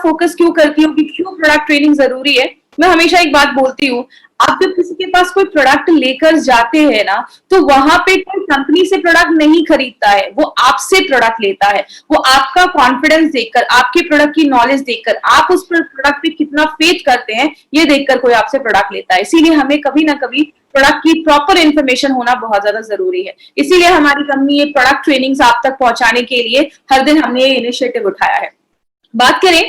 Focus क्यों करती हूँ कि क्यों प्रोडक्ट ट्रेनिंग जरूरी है। मैं हमेशा एक बात बोलती हूँ, आप जब किसी के पास कोई प्रोडक्ट लेकर जाते हैं ना, तो वहां पे कोई कंपनी से प्रोडक्ट नहीं खरीदता है, वो आपसे प्रोडक्ट लेता है। वो आपका कॉन्फिडेंस देखकर, आपके प्रोडक्ट की नॉलेज देखकर, आप उस प्रोडक्ट पे कितना फेथ करते हैं, ये देखकर कोई आपसे प्रोडक्ट लेता है। इसीलिए हमें कभी ना कभी प्रोडक्ट की प्रॉपर इन्फॉर्मेशन होना बहुत ज्यादा जरूरी है। इसीलिए हमारी कंपनी ये प्रोडक्ट ट्रेनिंग आप तक पहुंचाने के लिए हर दिन हमने ये इनिशिएटिव उठाया है। बात करें,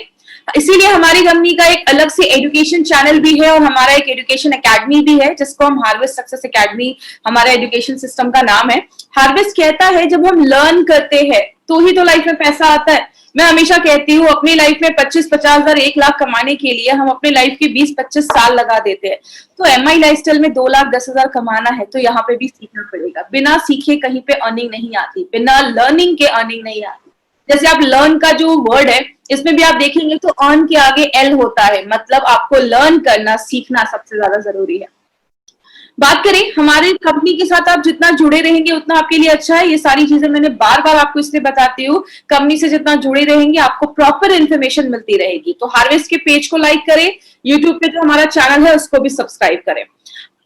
इसीलिए हमारी कंपनी का एक अलग से एजुकेशन चैनल भी है और हमारा एक एजुकेशन एकेडमी भी है, जिसको हम हार्वेस्ट सक्सेस एकेडमी, हमारा एजुकेशन सिस्टम का नाम है। हार्वेस्ट कहता है जब हम लर्न करते हैं तो ही तो लाइफ में पैसा आता है। मैं हमेशा कहती हूँ अपनी लाइफ में 25-50 हजार 1 लाख कमाने के लिए हम अपने लाइफ के 20-25 साल लगा देते हैं। तो एमआई लाइफस्टाइल में 2,10,000 कमाना है तो यहाँ पे भी सीखना पड़ेगा। बिना सीखे कहीं पे अर्निंग नहीं आती, बिना लर्निंग के अर्निंग नहीं आती। जैसे आप लर्न का जो वर्ड है, इसमें भी आप देखेंगे तो अर्न के आगे एल होता है, मतलब आपको लर्न करना, सीखना सबसे ज्यादा जरूरी है। बात करें हमारी कंपनी के साथ, आप जितना जुड़े रहेंगे उतना आपके लिए अच्छा है। ये सारी चीजें मैंने बार बार आपको इसलिए बताती हूँ, कंपनी से जितना जुड़े रहेंगे आपको प्रॉपर इन्फॉर्मेशन मिलती रहेगी। तो हार्वेस्ट के पेज को लाइक करें, यूट्यूब पे जो हमारा चैनल है उसको भी सब्सक्राइब करें।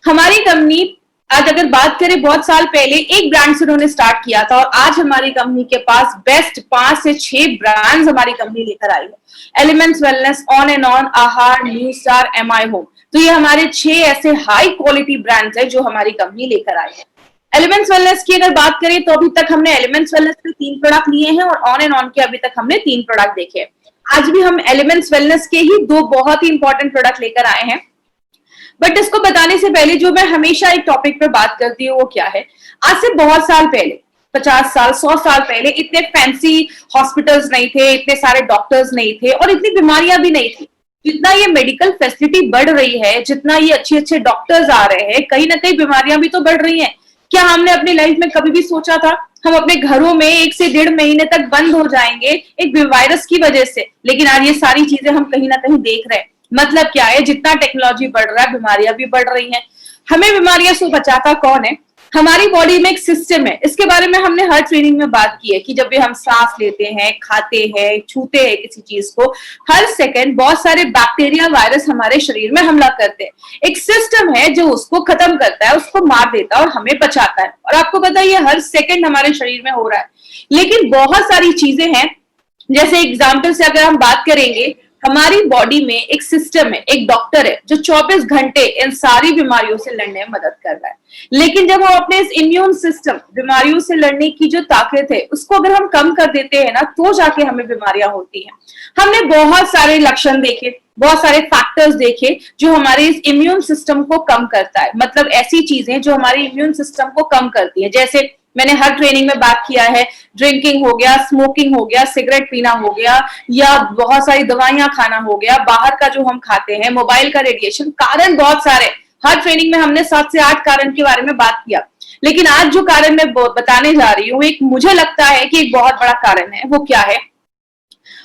हमारी कंपनी आज अगर बात करें, बहुत साल पहले एक ब्रांड से उन्होंने स्टार्ट किया था और आज हमारी कंपनी के पास बेस्ट 5 से 6 ब्रांड्स हमारी कंपनी लेकर आई है। Elements wellness, on and on, आहार, न्यू स्टार, एमआई होम। तो ये हमारे 6 ऐसे हाई क्वालिटी ब्रांड्स है जो हमारी कंपनी लेकर आई है। एलिमेंट्स वेलनेस की अगर बात करें तो अभी तक हमने एलिमेंट्स वेलनेस के 3 प्रोडक्ट लिए हैं और ऑन एंड ऑन के अभी तक हमने 3 प्रोडक्ट देखे हैं। आज भी हम एलिमेंट्स वेलनेस के ही 2 बहुत ही इंपॉर्टेंट प्रोडक्ट लेकर आए हैं। बट इसको बताने से पहले जो मैं हमेशा एक टॉपिक पर बात करती हूँ वो क्या है, आज से बहुत साल पहले, 50 साल 100 साल पहले इतने फैंसी हॉस्पिटल्स नहीं थे, इतने सारे डॉक्टर्स नहीं थे और इतनी बीमारियां भी नहीं थी। जितना ये मेडिकल फैसिलिटी बढ़ रही है, जितना ये अच्छे अच्छे डॉक्टर्स आ रहे हैं, कहीं ना कहीं बीमारियां भी तो बढ़ रही हैं। क्या हमने अपनी लाइफ में कभी भी सोचा था हम अपने घरों में 1 से 1.5 महीने तक बंद हो जाएंगे एक वायरस की वजह से? लेकिन आज ये सारी चीजें हम कहीं ना कहीं देख रहे हैं। मतलब क्या है, जितना टेक्नोलॉजी बढ़ रहा है बीमारियां भी बढ़ रही हैं। हमें बीमारियों से बचाता कौन है? हमारी बॉडी में एक सिस्टम है, इसके बारे में हमने हर ट्रेनिंग में बात की है कि जब भी हम सांस लेते हैं, खाते हैं, छूते हैं किसी चीज को, हर सेकंड बहुत सारे बैक्टीरिया, वायरस हमारे शरीर में हमला करते हैं। एक सिस्टम है जो उसको खत्म करता है, उसको मार देता है और हमें बचाता है। और आपको पता है ये हर सेकंड हमारे शरीर में हो रहा है। लेकिन बहुत सारी चीजें हैं, जैसे एग्जाम्पल से अगर हम बात करेंगे, हमारी बॉडी में एक सिस्टम है, एक डॉक्टर है जो 24 घंटे इन सारी बीमारियों से लड़ने में मदद कर रहा है। लेकिन जब हम अपने इस इम्यून सिस्टम, बीमारियों से लड़ने की जो ताकत है, उसको अगर हम कम कर देते हैं ना, तो जाके हमें बीमारियां होती हैं। हमने बहुत सारे लक्षण देखे, बहुत सारे फैक्टर्स देखे जो हमारे इस इम्यून सिस्टम को कम करता है। मतलब ऐसी चीजें जो हमारे इम्यून सिस्टम को कम करती है, जैसे मैंने हर ट्रेनिंग में बात किया है, ड्रिंकिंग हो गया, स्मोकिंग हो गया, सिगरेट पीना हो गया, या बहुत सारी दवाइयां खाना हो गया, बाहर का जो हम खाते हैं, मोबाइल का रेडिएशन, कारण बहुत सारे। हर ट्रेनिंग में हमने 7 से 8 कारण के बारे में बात किया। लेकिन आज जो कारण मैं बताने जा रही हूँ, एक मुझे लगता है कि एक बहुत बड़ा कारण है। वो क्या है?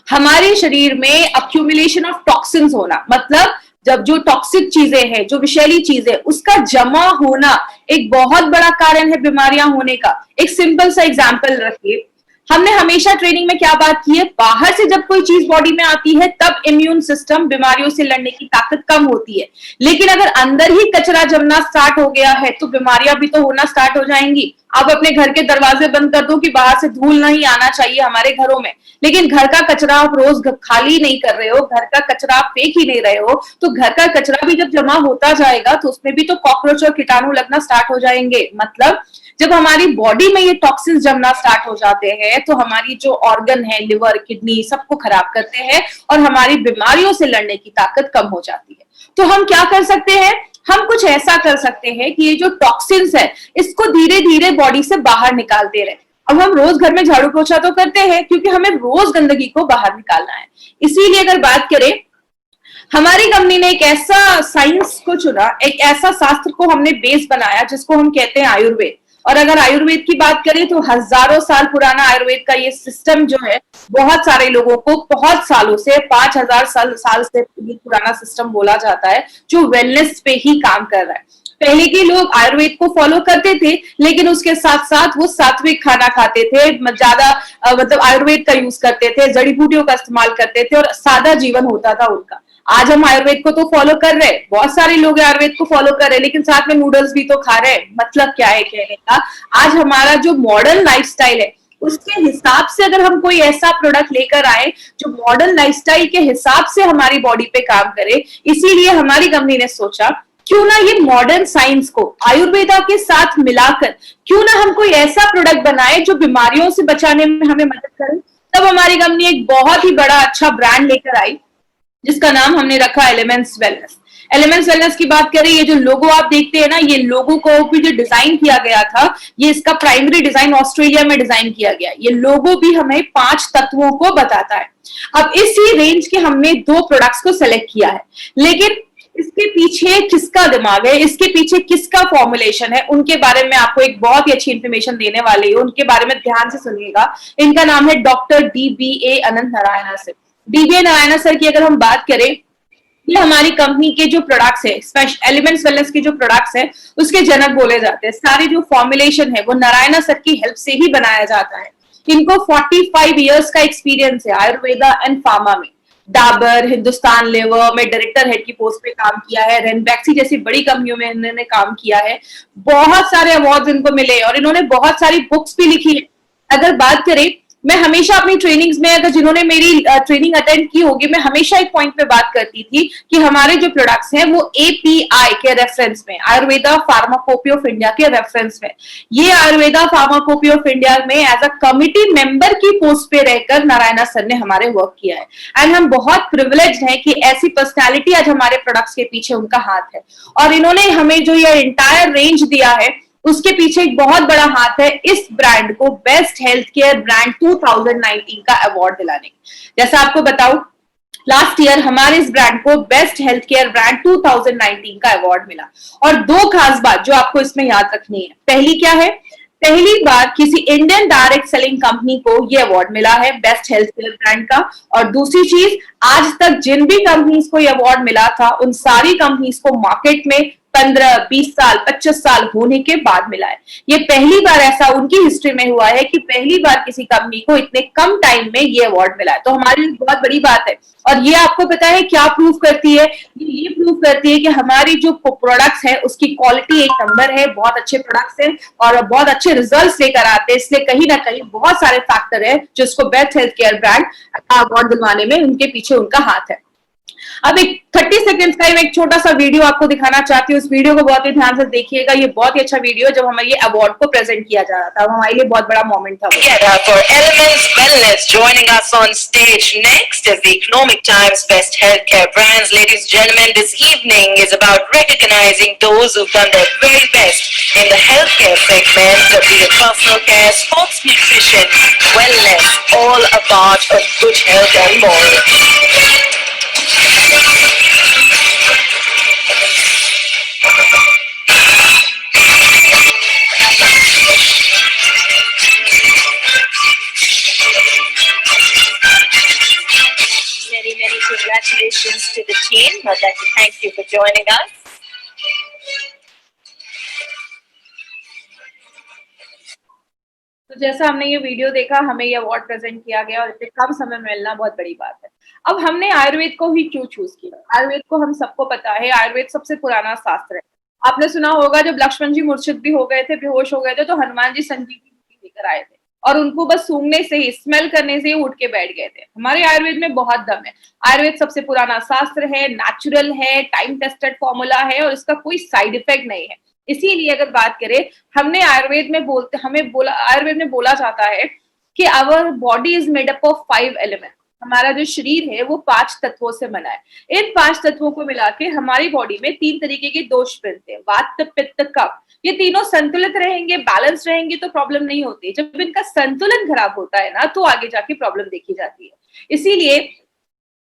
हमारे शरीर में अक्यूमुलेशन ऑफ टॉक्सिन्स होना। मतलब जब जो टॉक्सिक चीजें हैं, जो विषैली चीजें, उसका जमा होना एक बहुत बड़ा कारण है बीमारियां होने का। एक सिंपल सा एग्जांपल रखिए, हमने हमेशा ट्रेनिंग में क्या बात की है, बाहर से जब कोई चीज बॉडी में आती है तब इम्यून सिस्टम, बीमारियों से लड़ने की ताकत कम होती है। लेकिन अगर अंदर ही कचरा जमना स्टार्ट हो गया है तो बीमारियां भी तो होना स्टार्ट हो जाएंगी। आप अपने घर के दरवाजे बंद कर दो कि बाहर से धूल नहीं आना चाहिए हमारे घरों में, लेकिन घर का कचरा आप रोज खाली नहीं कर रहे हो, घर का कचरा आप फेंक ही नहीं रहे हो, तो घर का कचरा भी जब जमा होता जाएगा तो उसमें भी तो कॉकरोच और कीटाणु लगना स्टार्ट हो जाएंगे। मतलब जब हमारी बॉडी में ये टॉक्सिन्स जमना स्टार्ट हो जाते हैं तो हमारी जो ऑर्गन है, लिवर, किडनी, सबको खराब करते हैं और हमारी बीमारियों से लड़ने की ताकत कम हो जाती है। तो हम क्या कर सकते हैं? हम कुछ ऐसा कर सकते हैं कि ये जो टॉक्सिन्स है इसको धीरे धीरे बॉडी से बाहर निकालते रहे। अब हम रोज घर में झाड़ू पोछा तो करते हैं क्योंकि हमें रोज गंदगी को बाहर निकालना है। इसीलिए अगर बात करें, हमारी कंपनी ने एक ऐसा साइंस को चुना, एक ऐसा शास्त्र को हमने बेस बनाया जिसको हम कहते हैं आयुर्वेद। और अगर आयुर्वेद की बात करें तो हजारों साल पुराना आयुर्वेद का ये सिस्टम जो है, बहुत सारे लोगों को बहुत सालों से, 5000 साल से पुराना सिस्टम बोला जाता है जो वेलनेस पे ही काम कर रहा है। पहले के लोग आयुर्वेद को फॉलो करते थे, लेकिन उसके साथ साथ वो सात्विक खाना खाते थे, ज्यादा मतलब आयुर्वेद का यूज करते थे, जड़ी बूटियों का इस्तेमाल करते थे और सादा जीवन होता था उनका। आज हम आयुर्वेद को तो फॉलो कर रहे हैं, बहुत सारे लोग आयुर्वेद को फॉलो कर रहे हैं, लेकिन साथ में नूडल्स भी तो खा रहे हैं। मतलब क्या है कहने का, आज हमारा जो मॉडर्न लाइफस्टाइल है उसके हिसाब से अगर हम कोई ऐसा प्रोडक्ट लेकर आए जो मॉडर्न लाइफस्टाइल के हिसाब से हमारी बॉडी पे काम करे, इसीलिए हमारी कंपनी ने सोचा क्यों ना ये मॉडर्न साइंस को आयुर्वेदा के साथ मिलाकर क्यों ना हम कोई ऐसा प्रोडक्ट बनाए जो बीमारियों से बचाने में हमें मदद करे। तब हमारी कंपनी एक बहुत ही बड़ा अच्छा ब्रांड लेकर आई जिसका नाम हमने रखा एलिमेंट्स वेलनेस। एलिमेंट्स वेलनेस की बात करें, ये जो लोगो आप देखते हैं ना, ये लोगो को भी जो डिजाइन किया गया था, ये इसका प्राइमरी डिजाइन ऑस्ट्रेलिया में डिजाइन किया गया। ये लोगो भी हमें 5 तत्वों को बताता है। अब इसी रेंज के हमने 2 प्रोडक्ट्स को सेलेक्ट किया है, लेकिन इसके पीछे किसका दिमाग है, इसके पीछे किसका फॉर्मुलेशन है, उनके बारे में आपको एक बहुत ही अच्छी इंफॉर्मेशन देने वाली हूँ। उनके बारे में ध्यान से सुनिएगा। इनका नाम है doctor DBA Anant Narayan sir. DBA Narayan sir की अगर हम बात करें, ये हमारी कंपनी के जो प्रोडक्ट्स है, स्पेशल एलिमेंट्स वेलनेस के जो प्रोडक्ट्स है, उसके जनक बोले जाते हैं। सारी जो फॉर्मुलेशन है वो नारायण सर की हेल्प से ही बनाया जाता है। इनको 45 इयर्स का एक्सपीरियंस है आयुर्वेदा एंड फार्मा में। डाबर, हिंदुस्तान लेवर में डायरेक्टर हेड की पोस्ट पे काम किया है, रेनबैक्सी जैसी बड़ी कंपनियों में इन्होंने काम किया है। बहुत सारे अवार्ड्स इनको मिले और इन्होंने बहुत सारी बुक्स भी लिखी है। अगर बात करें, मैं हमेशा अपनी ट्रेनिंग्स में, अगर जिन्होंने मेरी ट्रेनिंग अटेंड की होगी, मैं हमेशा एक पॉइंट पे बात करती थी कि हमारे जो प्रोडक्ट्स हैं वो API के रेफरेंस में, आयुर्वेदा फार्माकोपी ऑफ इंडिया के रेफरेंस में, ये आयुर्वेदा फार्माकोपी ऑफ इंडिया में एज अ कमिटी मेंबर की पोस्ट पे रहकर नारायण सर ने हमारे वर्क किया है। एंड हम बहुत प्रिविलेज्ड हैं कि ऐसी पर्सनैलिटी आज हमारे प्रोडक्ट्स के पीछे उनका हाथ है। और इन्होंने हमें जो ये इंटायर रेंज दिया है उसके पीछे एक बहुत बड़ा हाथ है इस ब्रांड को बेस्ट हेल्थ केयर ब्रांड 2019 का अवार्ड दिलाने। जैसा आपको बताऊं, लास्ट ईयर हमारे इस ब्रांड को बेस्ट हेल्थ केयर ब्रांड 2019 का अवार्ड मिला। और 2 खास बात जो आपको इसमें याद रखनी है, पहली क्या है, पहली बार किसी इंडियन डायरेक्ट सेलिंग कंपनी को ये अवार्ड मिला है बेस्ट हेल्थ केयर ब्रांड का। और दूसरी चीज, आज तक जिन भी कंपनीज को ये अवार्ड मिला था उन सारी कंपनीज को मार्केट में 15, 20 साल, 25 साल होने के बाद मिला है। ये पहली बार ऐसा उनकी हिस्ट्री में हुआ है कि पहली बार किसी कंपनी को इतने कम टाइम में ये अवार्ड मिला है। तो हमारे लिए बहुत बड़ी बात है। और ये आपको पता है क्या प्रूव करती है, ये प्रूव करती है कि हमारी जो प्रोडक्ट्स है उसकी क्वालिटी एक नंबर है, बहुत अच्छे प्रोडक्ट्स हैं और बहुत अच्छे रिजल्ट्स लेकर आते हैं। इसलिए कहीं ना कहीं बहुत सारे फैक्टर है जो इसको best health care brand award दिलवाने में उनके पीछे उनका हाथ है। अब एक 30 सेकंड्स का एक छोटा सा वीडियो आपको दिखाना चाहती हूँ। इस वीडियो को बहुत ही ध्यान से देखिएगा। ये बहुत ही अच्छा वीडियो जब हमारे ये अवार्ड को प्रेजेंट किया जा रहा था, हमारे लिए बहुत बड़ा मोमेंट था। For Elements Wellness, joining us on stage next is the Economic Times Best Healthcare Brands. Ladies and gentlemen, this evening is about recognizing those who've done their very best in the healthcare segment, be it personal care, sports nutrition, wellness, all about a good health and more. Many congratulations to the team. I'd like to thank you for joining us. तो जैसा हमने ये video देखा, हमें ये award present किया गया और इतने कम समय में मिलना बहुत बड़ी बात है। अब हमने आयुर्वेद को ही क्यों चूज किया? आयुर्वेद को हम सबको पता है, आयुर्वेद सबसे पुराना शास्त्र है। आपने सुना होगा जब लक्ष्मण जी मूर्छित भी हो गए थे, बेहोश हो गए थे, तो हनुमान जी संजीवनी लेकर आए थे और उनको बस सूंघने से ही, स्मेल करने से ही उठ के बैठ गए थे। हमारे आयुर्वेद में बहुत दम है। आयुर्वेद सबसे पुराना शास्त्र है, नेचुरल है, टाइम टेस्टेड फॉर्मूला है और इसका कोई साइड इफेक्ट नहीं है। इसीलिए अगर बात करें, हमने आयुर्वेद में बोला जाता है कि our body is made up of 5 element. हमारा जो शरीर है वो 5 तत्वों से बना है। इन 5 तत्वों को मिला के हमारी बॉडी में 3 तरीके के दोष बनते हैं, वात, पित्त, कफ। ये तीनों संतुलित रहेंगे, बैलेंस रहेंगे तो प्रॉब्लम नहीं होती। जब इनका संतुलन खराब होता है ना, तो आगे जाके प्रॉब्लम देखी जाती है। इसीलिए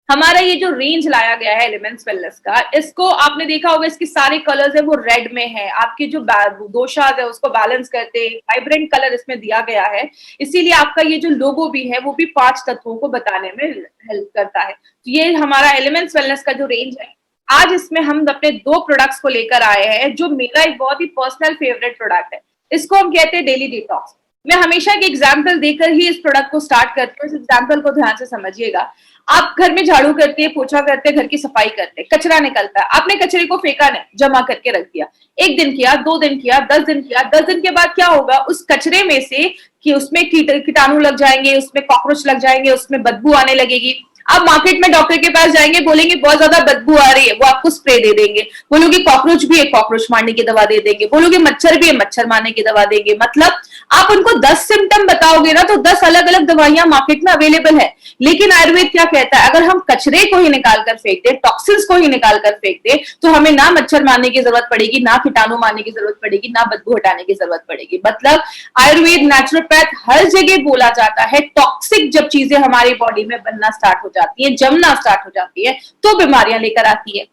हमारा ये जो रेंज लाया गया है एलिमेंट्स वेलनेस का, इसको आपने देखा होगा, इसके सारे कलर्स है वो रेड में है। आपके जो दोषाज है उसको बैलेंस करते वाइब्रेंट कलर इसमें दिया गया है। इसीलिए आपका ये जो लोगो भी है वो भी 5 तत्वों को बताने में हेल्प करता है। तो ये हमारा एलिमेंट्स वेलनेस का जो रेंज है आज इसमें हम अपने 2 प्रोडक्ट्स को लेकर आए हैं, जो मेरा एक बहुत ही पर्सनल फेवरेट प्रोडक्ट है। इसको हम कहते हैं डेली डिटॉक्स। मैं हमेशा एक एग्जाम्पल देकर ही इस प्रोडक्ट को स्टार्ट करती हूँ। इस एग्जाम्पल को ध्यान से समझिएगा। आप घर में झाड़ू करते हैं, पोछा करते हैं, घर की सफाई करते हैं, कचरा निकलता है, आपने कचरे को फेंका नहीं, जमा करके रख दिया। 1 दिन किया, 2 दिन किया, 10 दिन किया, 10 दिन के बाद क्या होगा, उस कचरे में से कि उसमें कीटाणु लग जाएंगे, उसमें कॉकरोच लग जाएंगे, उसमें बदबू आने लगेगी। आप मार्केट में डॉक्टर के पास जाएंगे, बोलेंगे बहुत ज्यादा बदबू आ रही है, वो आपको स्प्रे दे देंगे। बोलोगे कॉकरोच भी है, कॉकरोच मारने की दवा दे देंगे। बोलोगे मच्छर भी है, मच्छर मारने की दवा देंगे। मतलब आप उनको 10 सिम्टम बताओगे ना, तो 10 अलग अलग दवाइयां मार्केट में अवेलेबल है। लेकिन आयुर्वेद क्या कहता है, अगर हम कचरे को ही निकाल कर फेंक दे, टॉक्सिन्स को ही निकाल कर फेंक दे, तो हमें ना मच्छर मारने की जरूरत पड़ेगी, ना कीटाणु मारने की जरूरत पड़ेगी, ना बदबू हटाने की जरूरत पड़ेगी। मतलब आयुर्वेद, नेचुरोपैथ हर जगह बोला जाता है, टॉक्सिक जब चीजें हमारी बॉडी में बनना स्टार्ट हो जाती है, जमना स्टार्ट हो जाती है, तो बीमारियां लेकर आती है।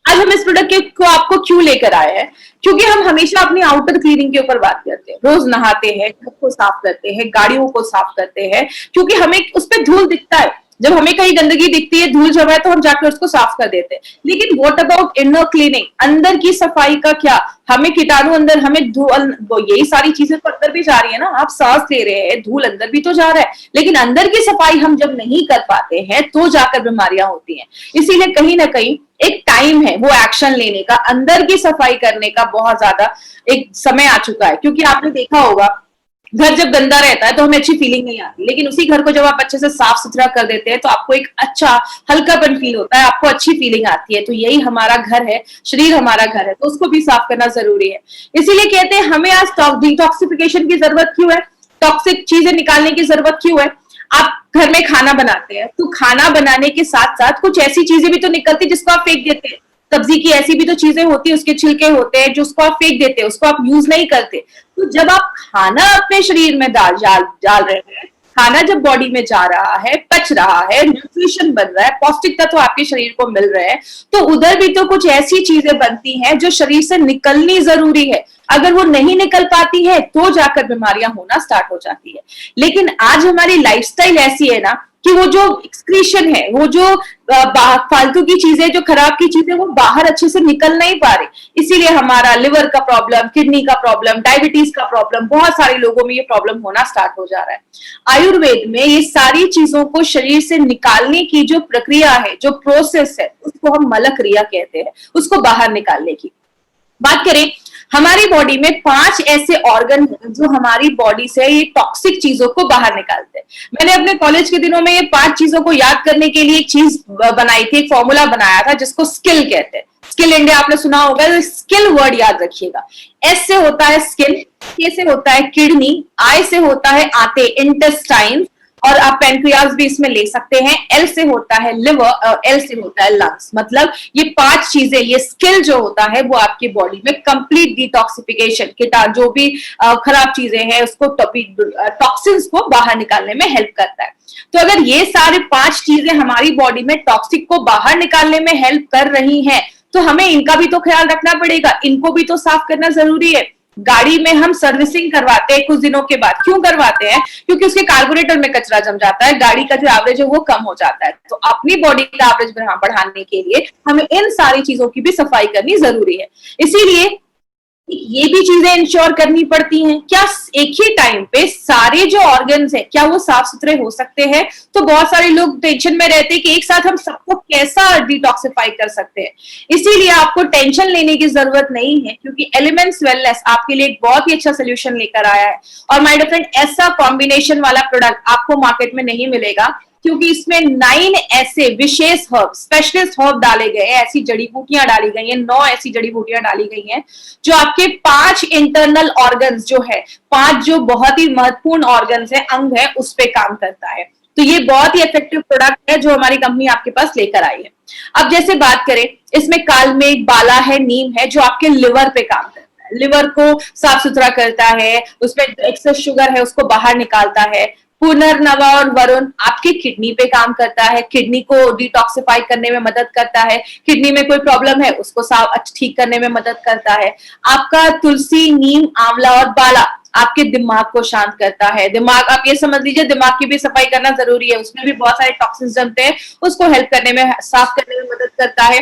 आज हम इस प्रोडक्ट को आपको क्यों लेकर आए हैं, क्योंकि हम हमेशा अपनी आउटर क्लीनिंग के ऊपर बात करते हैं। रोज नहाते हैं, घर को साफ करते हैं, गाड़ियों को साफ करते हैं, क्योंकि हमें उस पर धूल दिखता है। जब हमें कहीं गंदगी दिखती है, धूल जमा है, तो हम जाकर उसको साफ कर देते हैं। लेकिन व्हाट अबाउट इनर क्लीनिंग, अंदर की सफाई का क्या? हमें कीटाणु अंदर, हमें धूल, यही सारी चीजें तो अंदर भी जा रही है ना। आप सांस ले रहे हैं, धूल अंदर भी तो जा रहा है। लेकिन अंदर की सफाई हम जब नहीं कर पाते हैं, तो जाकर बीमारियां होती हैं। इसीलिए कहीं ना कहीं एक टाइम है वो एक्शन लेने का, अंदर की सफाई करने का बहुत ज्यादा एक समय आ चुका है। क्योंकि आपने देखा होगा, घर जब गंदा रहता है तो हमें अच्छी फीलिंग नहीं आती, लेकिन उसी घर को जब आप अच्छे से साफ सुथरा कर देते हैं, तो आपको एक अच्छा हल्कापन फील होता है, आपको अच्छी फीलिंग आती है। तो यही हमारा घर है, शरीर हमारा घर है, तो उसको भी साफ करना जरूरी है। इसीलिए कहते हैं हमें आज डिटॉक्सिफिकेशन की जरूरत क्यों है, टॉक्सिक चीजें निकालने की जरूरत क्यों है। आप घर में खाना बनाते हैं, तो खाना बनाने के साथ साथ कुछ ऐसी चीजें भी तो निकलती जिसको आप फेंक देते हैं। सब्जी की ऐसी भी तो चीजें होती है, उसके छिलके होते हैं जो उसको आप फेंक देते हैं, उसको आप यूज नहीं करते। तो जब आप खाना अपने शरीर में डाल रहे हैं, खाना जब बॉडी में जा रहा है, पच रहा है, न्यूट्रिशन बन रहा है, पौष्टिक तत्व आपके शरीर को मिल रहे हैं, तो उधर भी तो कुछ ऐसी चीजें बनती हैं जो शरीर से निकलनी जरूरी है। अगर वो नहीं निकल पाती है, तो जाकर बीमारियां होना स्टार्ट हो जाती है। लेकिन आज हमारी लाइफस्टाइल ऐसी है ना कि वो जो एक्सक्रीशन है, वो जो फालतू की चीजें, जो खराब की चीजें, वो बाहर अच्छे से निकल नहीं पा रही। इसीलिए हमारा लिवर का प्रॉब्लम, किडनी का प्रॉब्लम, डायबिटीज का प्रॉब्लम, बहुत सारे लोगों में ये प्रॉब्लम होना स्टार्ट हो जा रहा है। आयुर्वेद में ये सारी चीजों को शरीर से निकालने की जो प्रक्रिया है, जो प्रोसेस है, उसको हम मल क्रिया कहते हैं, उसको बाहर निकालने की बात करें। हमारी बॉडी में 5 ऐसे ऑर्गन हैं जो हमारी बॉडी से ये टॉक्सिक चीजों को बाहर निकालते हैं। मैंने अपने कॉलेज के दिनों में ये 5 चीजों को याद करने के लिए एक चीज बनाई थी, एक फॉर्मूला बनाया था, जिसको स्किल कहते हैं। स्किल इंडिया आपने सुना होगा, तो स्किल वर्ड याद रखिएगा। एस से होता है स्किन, के से होता है किडनी, आई से होता है आते, इंटेस्टाइन, और आप पेनक्रियाज भी इसमें ले सकते हैं। एल से होता है लिवर, एल से होता है लंग्स। मतलब ये 5 चीजें, ये स्किल जो होता है, वो आपकी बॉडी में कंप्लीट डिटॉक्सिफिकेशन, जो भी खराब चीजें हैं, उसको टॉक्सिन्स को बाहर निकालने में हेल्प करता है। तो अगर ये सारे 5 चीजें हमारी बॉडी में टॉक्सिक को बाहर निकालने में हेल्प कर रही हैं, तो हमें इनका भी तो ख्याल रखना पड़ेगा, इनको भी तो साफ करना जरूरी है। गाड़ी में हम सर्विसिंग करवाते हैं कुछ दिनों के बाद, क्यों करवाते हैं? क्योंकि उसके कार्बोरेटर में कचरा जम जाता है, गाड़ी का जो एवरेज है वो कम हो जाता है। तो अपनी बॉडी का एवरेज बढ़ाने के लिए हमें इन सारी चीजों की भी सफाई करनी जरूरी है। इसीलिए ये भी चीजें इंश्योर करनी पड़ती हैं। क्या एक ही टाइम पे सारे जो ऑर्गन्स हैं, क्या वो साफ सुथरे हो सकते हैं? तो बहुत सारे लोग टेंशन में रहते हैं कि एक साथ हम सबको कैसा डिटॉक्सिफाई कर सकते हैं। इसीलिए आपको टेंशन लेने की जरूरत नहीं है, क्योंकि एलिमेंट्स वेलनेस आपके लिए एक बहुत ही अच्छा सोल्यूशन लेकर आया है। और माय डियर फ्रेंड, ऐसा कॉम्बिनेशन वाला प्रोडक्ट आपको मार्केट में नहीं मिलेगा, क्योंकि इसमें 9 ऐसे विशेष हर्ब, स्पेशलिस्ट हर्ब डाले गए हैं, ऐसी जड़ी बूटियां डाली गई हैं, 9 ऐसी जड़ी बूटियां डाली गई हैं, जो आपके 5 इंटरनल ऑर्गन्स जो है, 5 जो बहुत ही महत्वपूर्ण ऑर्गन्स है, अंग है, उस पे काम करता है। तो ये बहुत ही इफेक्टिव प्रोडक्ट है जो हमारी कंपनी आपके पास लेकर आई है। अब जैसे बात करें, इसमें कालमेघ, बाला है, नीम है, जो आपके लिवर पे काम करता है, लिवर को साफ सुथरा करता है, उसमें एक्सेस शुगर है उसको बाहर निकालता है। पुनर्नवा और वरुण आपके किडनी पे काम करता है, किडनी को डिटॉक्सिफाई करने में मदद करता है, किडनी में कोई प्रॉब्लम है उसको साफ ठीक करने में मदद करता है। आपका तुलसी, नीम, आंवला और बाला आपके दिमाग को शांत करता है। दिमाग, आप ये समझ लीजिए, दिमाग की भी सफाई करना जरूरी है, उसमें भी बहुत सारे टॉक्सिन्स जमते हैं, उसको हेल्प करने में, साफ करने में मदद करता है।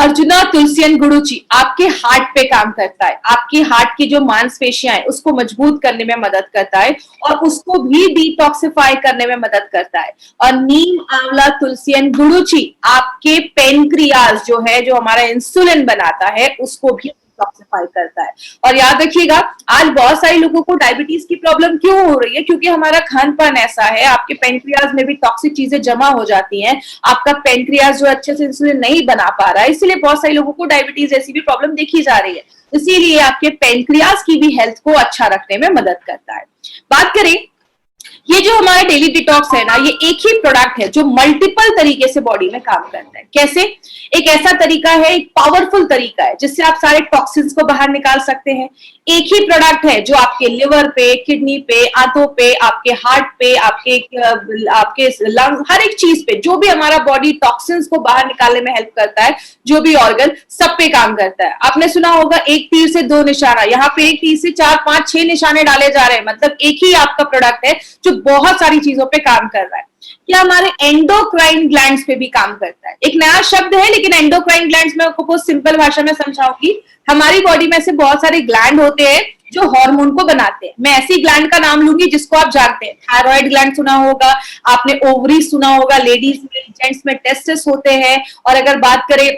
अर्जुना तुलसियन गुरुची आपके हार्ट पे काम करता है, आपकी हार्ट की जो मांसपेशियां हैं उसको मजबूत करने में मदद करता है और उसको भी डिटॉक्सिफाई करने में मदद करता है। और नीम आंवला तुलसियन गुरुची आपके पेनक्रियाज जो है, जो हमारा इंसुलिन बनाता है, उसको भी डिटॉक्सिफाई करता है। और याद रखिएगा, आज बहुत सारे लोगों को डायबिटीज की प्रॉब्लम क्यों हो रही है? क्योंकि हमारा खान पान ऐसा है, आपके पेनक्रियाज में भी टॉक्सिक चीजें जमा हो जाती हैं, आपका पेनक्रियाज जो अच्छे से इंसुलिन नहीं बना पा रहा है, इसीलिए बहुत सारे लोगों को डायबिटीज जैसी भी प्रॉब्लम देखी जा रही है। इसीलिए आपके पेनक्रियाज की भी हेल्थ को अच्छा रखने में मदद करता है। बात करें, ये जो हमारा डेली डिटॉक्स है ना, ये एक ही प्रोडक्ट है जो मल्टीपल तरीके से बॉडी में काम करता है। कैसे? एक ऐसा तरीका है, एक पावरफुल तरीका है जिससे आप सारे टॉक्सिन्स को बाहर निकाल सकते हैं। एक ही प्रोडक्ट है जो आपके लिवर पे, किडनी पे, आंतों पे, आपके हार्ट पे, आपके लंग, हर एक चीज पे, जो भी हमारा बॉडी टॉक्सिन्स को बाहर निकालने में हेल्प करता है, जो भी ऑर्गन, सब पे काम करता है। आपने सुना होगा एक तीर से दो निशाना, यहाँ पे एक तीर से 4, 5, 6 निशाने डाले जा रहे हैं। मतलब एक ही आपका प्रोडक्ट है जो बहुत सारी चीजों पे काम कर रहा है। क्या हमारे एंडोक्राइन ग्लैंड्स पे भी काम करता है। एक नया शब्द है, लेकिन एंडोक्राइन ग्लैंड्स में आपको बहुत सिंपल भाषा में समझाऊंगी। हमारी बॉडी में से बहुत सारे ग्लैंड होते हैं जो हार्मोन को बनाते हैं। मैं ऐसी ग्लैंड का नाम लूंगी जिसको आप जानते हैं। थायराइड ग्लैंड सुना होगा आपने, ओवरी सुना होगा, लेडीज में, जेंट्स में टेस्टिस होते हैं। और अगर बात करें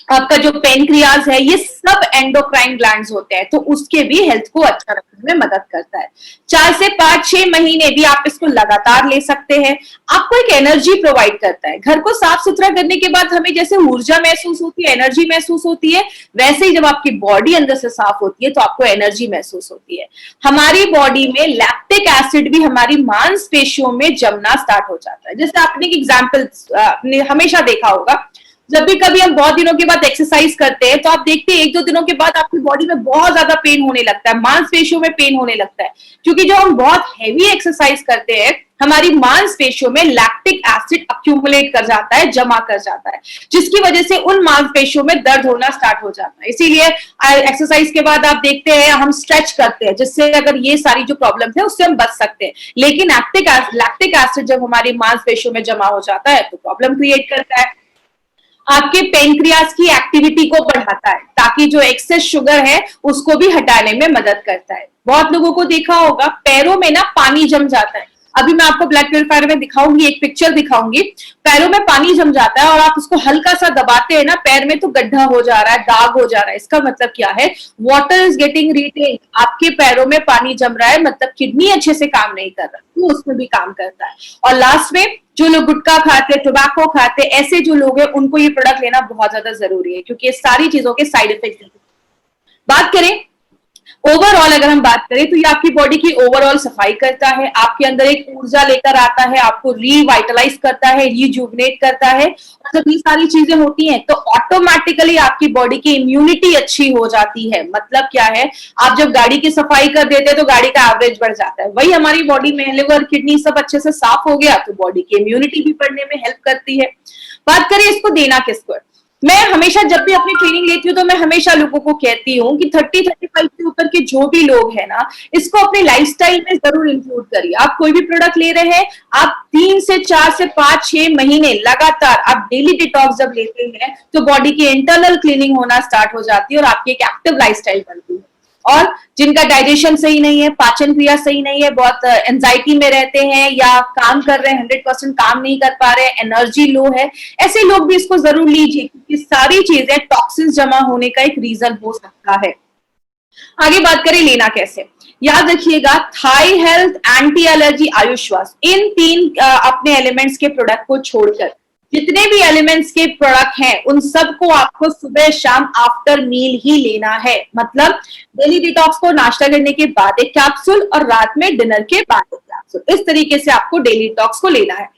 आपका जो पेनक्रियाज है, ये सब एंडोक्राइन ग्लैंड्स होते हैं, तो उसके भी हेल्थ को अच्छा रखने में मदद करता है। 4 से 5, 6 महीने भी आप इसको लगातार ले सकते हैं। आपको एक एनर्जी प्रोवाइड करता है। घर को साफ सुथरा करने के बाद हमें जैसे ऊर्जा महसूस होती है, एनर्जी महसूस होती है, वैसे ही जब आपकी बॉडी अंदर से साफ होती है तो आपको एनर्जी महसूस होती है। हमारी बॉडी में लैक्टिक एसिड भी हमारी मांसपेशियों में जमना स्टार्ट हो जाता है। जैसे आपने एक एग्जाम्पल आपने हमेशा देखा होगा, जब भी कभी हम बहुत दिनों के बाद एक्सरसाइज करते हैं तो आप देखते हैं 1-2 दिनों के बाद आपकी बॉडी में बहुत ज्यादा पेन होने लगता है, मांसपेशियों में पेन होने लगता है। क्योंकि जब हम बहुत हैवी एक्सरसाइज करते हैं, हमारी मांसपेशियों में लैक्टिक एसिड अक्यूमुलेट कर जाता है, जमा कर जाता है, जिसकी वजह से उन मांसपेशियों में दर्द होना स्टार्ट हो जाता है। इसीलिए एक्सरसाइज के बाद आप देखते हैं हम स्ट्रेच करते हैं, जिससे अगर ये सारी जो प्रॉब्लम है उससे हम बच सकते हैं। लेकिन लैक्टिक एसिड जब हमारी मांसपेशियों में जमा हो जाता है तो प्रॉब्लम क्रिएट करता है। आपके पेनक्रियाज की एक्टिविटी को बढ़ाता है, ताकि जो एक्सेस शुगर है उसको भी हटाने में मदद करता है। बहुत लोगों को देखा होगा पैरों में ना पानी जम जाता है। अभी मैं आपको ब्लड प्यूरिफायर में दिखाऊंगी, एक पिक्चर दिखाऊंगी। पैरों में पानी जम जाता है और आप उसको हल्का सा दबाते हैं ना पैर में, तो गड्ढा हो जा रहा है, दाग हो जा रहा है। इसका मतलब क्या है? Water is getting retain. आपके पैरों में पानी जम रहा है, मतलब किडनी अच्छे से काम नहीं कर रहा, तो उसमें भी काम करता है। और लास्ट में जो लोग गुटखा खाते, टोबैको खाते, ऐसे जो लोग हैं, उनको ये प्रोडक्ट लेना बहुत ज्यादा जरूरी है, क्योंकि ये सारी चीजों के साइड इफेक्ट हैं। बात करें ओवरऑल, अगर हम बात करें तो ये आपकी बॉडी की ओवरऑल सफाई करता है, आपके अंदर एक ऊर्जा लेकर आता है, आपको रिवाइटलाइज करता है, रिजुवनेट करता है। और जब ये सारी चीजें होती हैं तो ऑटोमेटिकली आपकी बॉडी की इम्यूनिटी अच्छी हो जाती है। मतलब क्या है? आप जब गाड़ी की सफाई कर देते हैं तो गाड़ी का एवरेज बढ़ जाता है। वही हमारी बॉडी में लिवर, किडनी सब अच्छे से साफ हो गया तो बॉडी की इम्यूनिटी भी बढ़ने में हेल्प करती है। बात करें इसको देना किसको है, मैं हमेशा जब भी अपनी ट्रेनिंग लेती हूँ तो मैं हमेशा लोगों को कहती हूँ कि 30-35 के ऊपर के जो भी लोग हैं ना, इसको अपने लाइफस्टाइल में जरूर इंक्लूड करिए। आप कोई भी प्रोडक्ट ले रहे हैं, आप 3 से 4 से 5-6 महीने लगातार आप डेली डिटॉक्स जब लेते हैं तो बॉडी की इंटरनल क्लीनिंग होना स्टार्ट हो जाती है और आपकी एक एक्टिव लाइफस्टाइल बनती है। और जिनका डाइजेशन सही नहीं है, पाचन क्रिया सही नहीं है, बहुत एंजाइटी में रहते हैं या काम कर रहे हैं 100% काम नहीं कर पा रहे, एनर्जी लो है, ऐसे लोग भी इसको जरूर लीजिए, क्योंकि सारी चीजें टॉक्सिन्स जमा होने का एक रीजन हो सकता है। आगे बात करें लेना कैसे, याद रखिएगा थाई हेल्थ, एंटी एलर्जी, आयुश्वास, इन 3 अपने एलिमेंट्स के प्रोडक्ट को छोड़कर जितने भी एलिमेंट्स के प्रोडक्ट हैं उन सबको आपको सुबह शाम आफ्टर मील ही लेना है। मतलब डेली डिटॉक्स को नाश्ता करने के बाद एक कैप्सूल और रात में डिनर के बाद एक कैप्सूल, इस तरीके से आपको डेली डिटॉक्स को लेना है।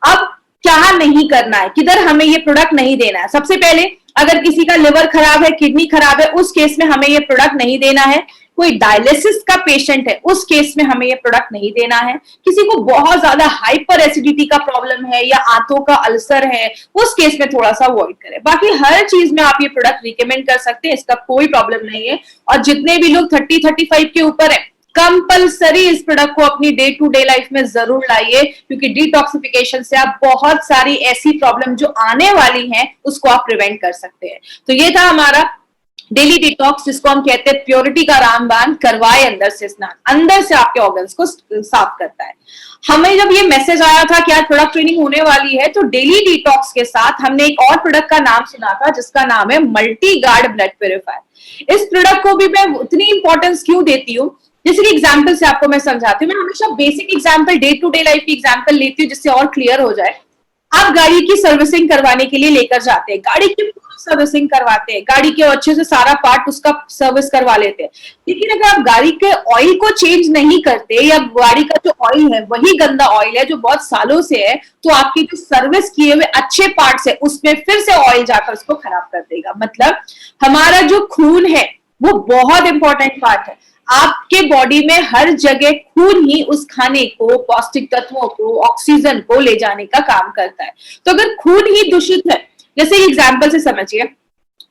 अब क्या नहीं करना है, किधर हमें ये प्रोडक्ट नहीं देना है। सबसे पहले अगर किसी का लिवर खराब है, किडनी खराब है, उस केस में हमें ये प्रोडक्ट नहीं देना है। कोई डायलिसिस का पेशेंट है, उस केस में हमें ये प्रोडक्ट नहीं देना है। किसी को बहुत ज्यादा हाइपर एसिडिटी का प्रॉब्लम है या आंतों का अल्सर है, उस केस में थोड़ा सा अवॉइड करें। बाकी हर चीज में आप ये प्रोडक्ट रिकमेंड कर सकते हैं, इसका कोई प्रॉब्लम नहीं है। और जितने भी लोग 30-35 के ऊपर है, कंपलसरी इस प्रोडक्ट को अपनी डे टू डे लाइफ में जरूर लाइए, क्योंकि डिटॉक्सिफिकेशन से आप बहुत सारी ऐसी प्रॉब्लम जो आने वाली हैं उसको आप प्रिवेंट कर सकते हैं। तो ये था हमारा डेली डिटॉक्स, जिसको हम कहते हैं प्योरिटी का रामबाण, करवाए अंदर से स्नान, अंदर से आपके ऑर्गन्स को साफ करता है। हमें जब ये मैसेज आया था कि आज प्रोडक्ट ट्रेनिंग होने वाली है, तो डेली डिटॉक्स के साथ हमने एक और प्रोडक्ट का नाम सुना था जिसका नाम है मल्टी गार्ड ब्लड प्यूरिफायर। इस प्रोडक्ट को भी मैं उतनी इंपॉर्टेंस क्यों देती हूँ, जैसे कि एग्जाम्पल से आपको मैं समझाती हूँ। मैं हमेशा basic example, day to day life की एग्जाम्पल लेती हूँ जिससे और क्लियर हो जाए। आप गाड़ी की सर्विसिंग करवाने के लिए लेकर जाते हैं, गाड़ी की सर्विसिंग करवाते हैं, गाड़ी के अच्छे से सारा पार्ट उसका सर्विस करवा लेते हैं, लेकिन अगर आप गाड़ी के ऑयल को चेंज नहीं करते या गाड़ी का जो ऑयल है वही गंदा ऑयल है जो बहुत सालों से है, तो आपकी जो सर्विस किए हुए अच्छे पार्ट्स है उसमें फिर से ऑयल जाकर उसको खराब कर देगा। मतलब हमारा जो खून है वो बहुत इंपॉर्टेंट पार्ट है। आपके बॉडी में हर जगह खून ही उस खाने को, पौष्टिक तत्वों को, ऑक्सीजन को ले जाने का काम करता है। तो अगर खून ही दूषित है, जैसे एग्जाम्पल से समझिए,